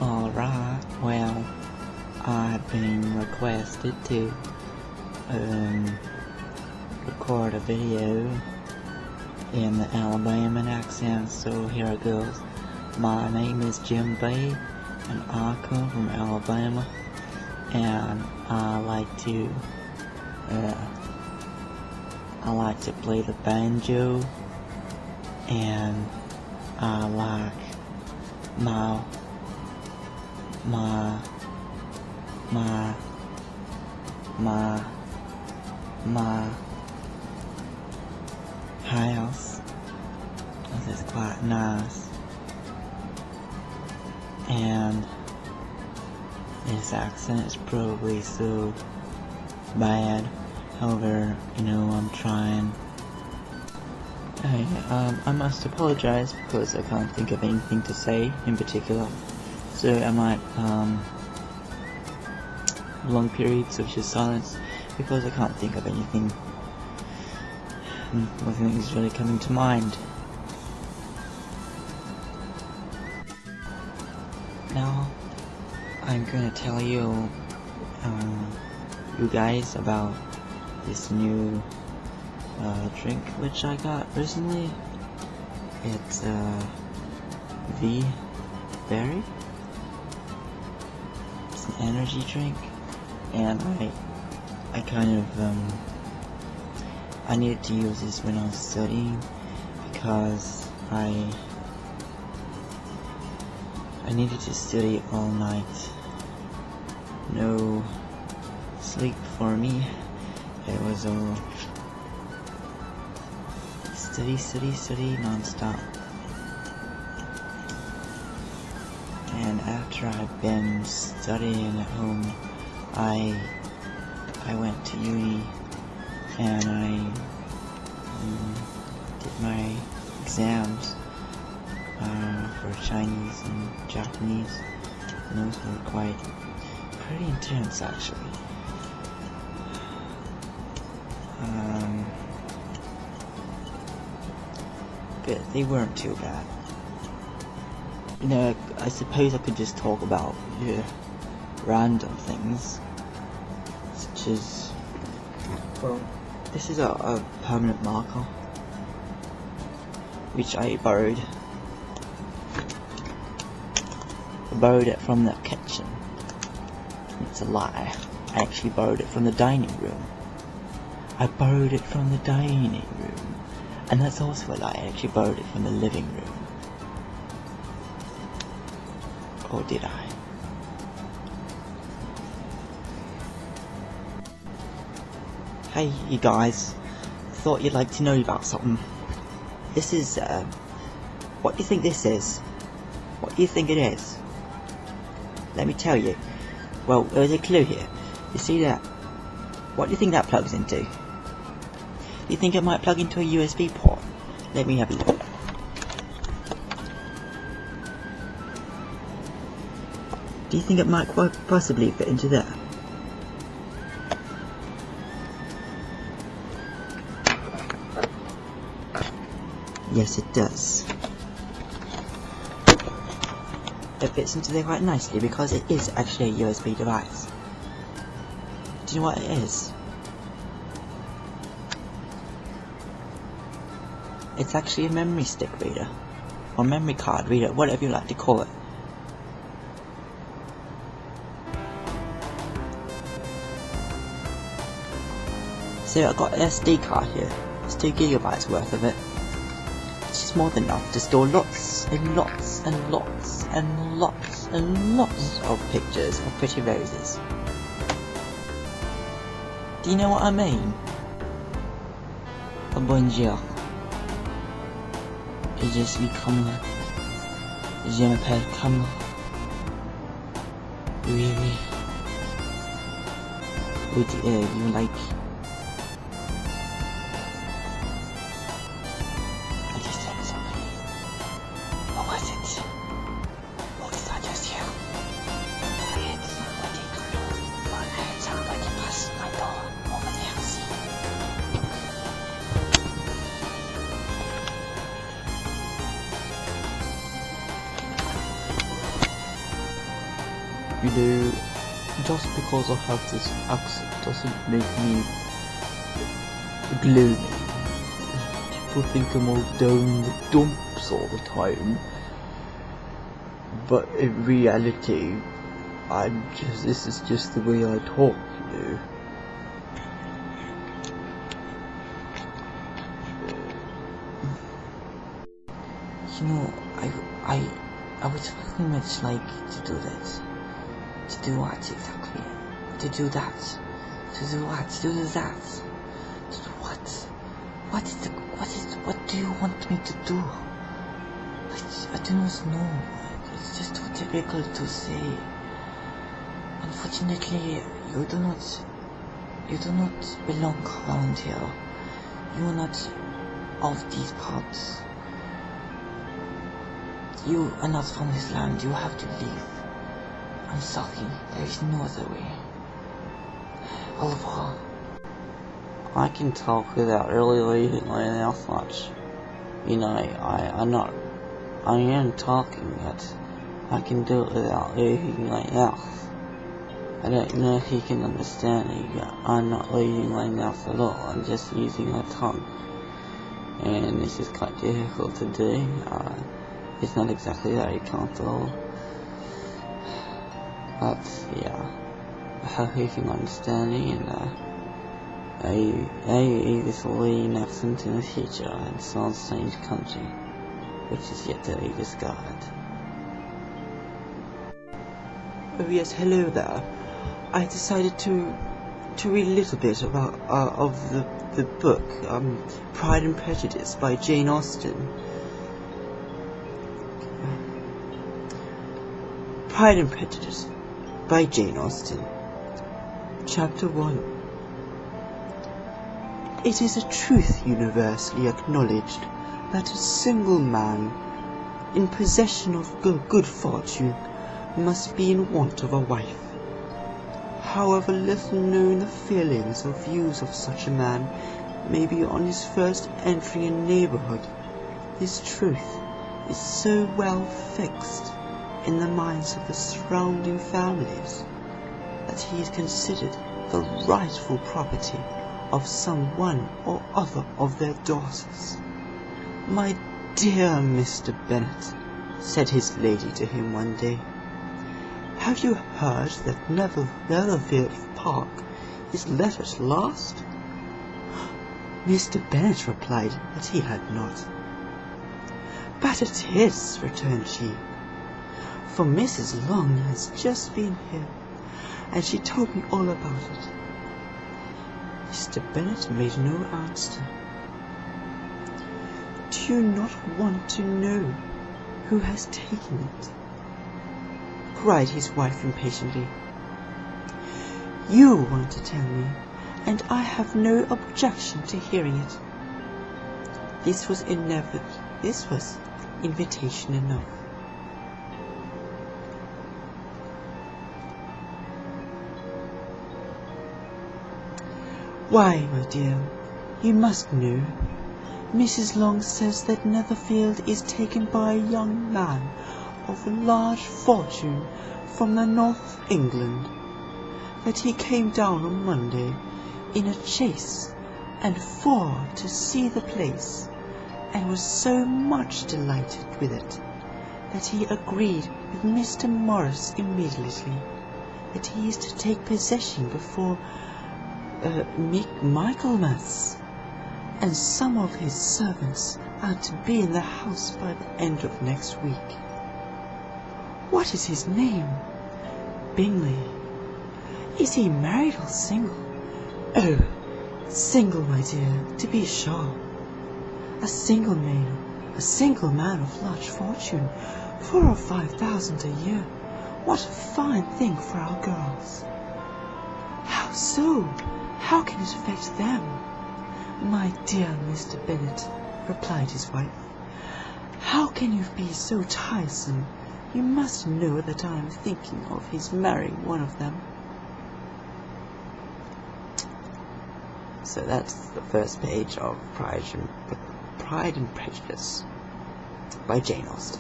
Alright, well, I've been requested to record a video in the Alabama accent, so here it goes. My name is Jim B, and I come from Alabama, and I like to play the banjo, and I like my house. This is quite nice, and this accent is probably so bad. However, I'm trying. I must apologize because I can't think of anything to say in particular. So I might long periods of just silence because I can't think of anything. Nothing is really coming to mind. Now I'm gonna tell you guys about this new drink which I got recently. It's V Berry. It's an energy drink, and I kind of I needed to use this when I was studying because I needed to study all night. No sleep for me. It was all study non-stop. And after I've been studying at home, I went to uni and I did my exams for Chinese and Japanese, and those were pretty intense actually. But they weren't too bad. I suppose I could just talk about random things, such as, well, this is a permanent marker which I borrowed it from the kitchen. It's a lie. I actually borrowed it from the dining room. And that's also a lie. I actually borrowed it from the living room. Or did I? Hey, you guys. Thought you'd like to know about something. This is, what do you think this is? What do you think it is? Let me tell you. Well, there's a clue here. You see that? What do you think that plugs into? Do you think it might plug into a USB port? Let me have a look. Do you think it might quite possibly fit into there? Yes, it does. It fits into there quite nicely because it is actually a USB device. Do you know what it is? It's actually a memory stick reader, or memory card reader, whatever you like to call it. So I got an SD card here. It's 2 gigabytes worth of it. It's just more than enough to store lots and lots and lots and lots and lots of pictures of pretty roses. Do you know what I mean? Bonjour. Je suis comme je m'appelle comme oui. Would you like? I just said something. What was it? Or did I just hear? I had somebody come. I had somebody pass my door over there. You know, just because I have this accent doesn't make me gloomy. People think I'm all down in the dumps all the time, but in reality, this is just the way I talk, you know. You know, I would very much like to do that. To do what exactly? To do that. To do what? To do that. To do what? What do you want me to do? I do not know. It's just too difficult to say. Unfortunately, you do not belong around here. You are not of these parts. You are not from this land. You have to leave. I'm sorry. There is no other way. Au revoir. I can talk without really leaving my mouth much. You know, I am talking, but I can do it without leaving my mouth. I don't know if you can understand me, but I'm not leaving my mouth at all. I'm just using my tongue. And this is quite difficult to do. It's not exactly very comfortable. But yeah, I hope you can understand me, and maybe this will lead an accent in the future in some strange country, which is yet to be discovered. Oh yes, hello there. I decided to read a little bit about of the book Pride and Prejudice by Jane Austen. Pride and Prejudice by Jane Austen. Chapter 1. It is a truth universally acknowledged that a single man in possession of good fortune must be in want of a wife. However little known the feelings or views of such a man may be on his first entry in neighbourhood, this truth is so well fixed in the minds of the surrounding families that he is considered the rightful property of some one or other of their daughters. "My dear Mr. Bennet," said his lady to him one day, "have you heard that Netherfield Park is let at last?" Mr. Bennet replied that he had not. "But it is," returned she, "for Mrs. Long has just been here, and she told me all about it." Mr. Bennet made no answer. "Do you not want to know who has taken it?" cried his wife impatiently. "You want to tell me, and I have no objection to hearing it." This was invitation enough. "Why, my dear, you must know. Mrs. Long says that Netherfield is taken by a young man of a large fortune from the north of England, that he came down on Monday in a chaise and four to see the place, and was so much delighted with it that he agreed with Mr. Morris immediately that he is to take possession before Michaelmas, and some of his servants are to be in the house by the end of next week." "What is his name?" "Bingley." "Is he married or single?" "Oh, single, my dear, to be sure. A single man of large fortune, 4,000 or 5,000 a year. What a fine thing for our girls!" "How so? How can it affect them?" "My dear Mr. Bennet," replied his wife, "how can you be so tiresome? You must know that I am thinking of his marrying one of them." So that's the first page of Pride and Prejudice by Jane Austen.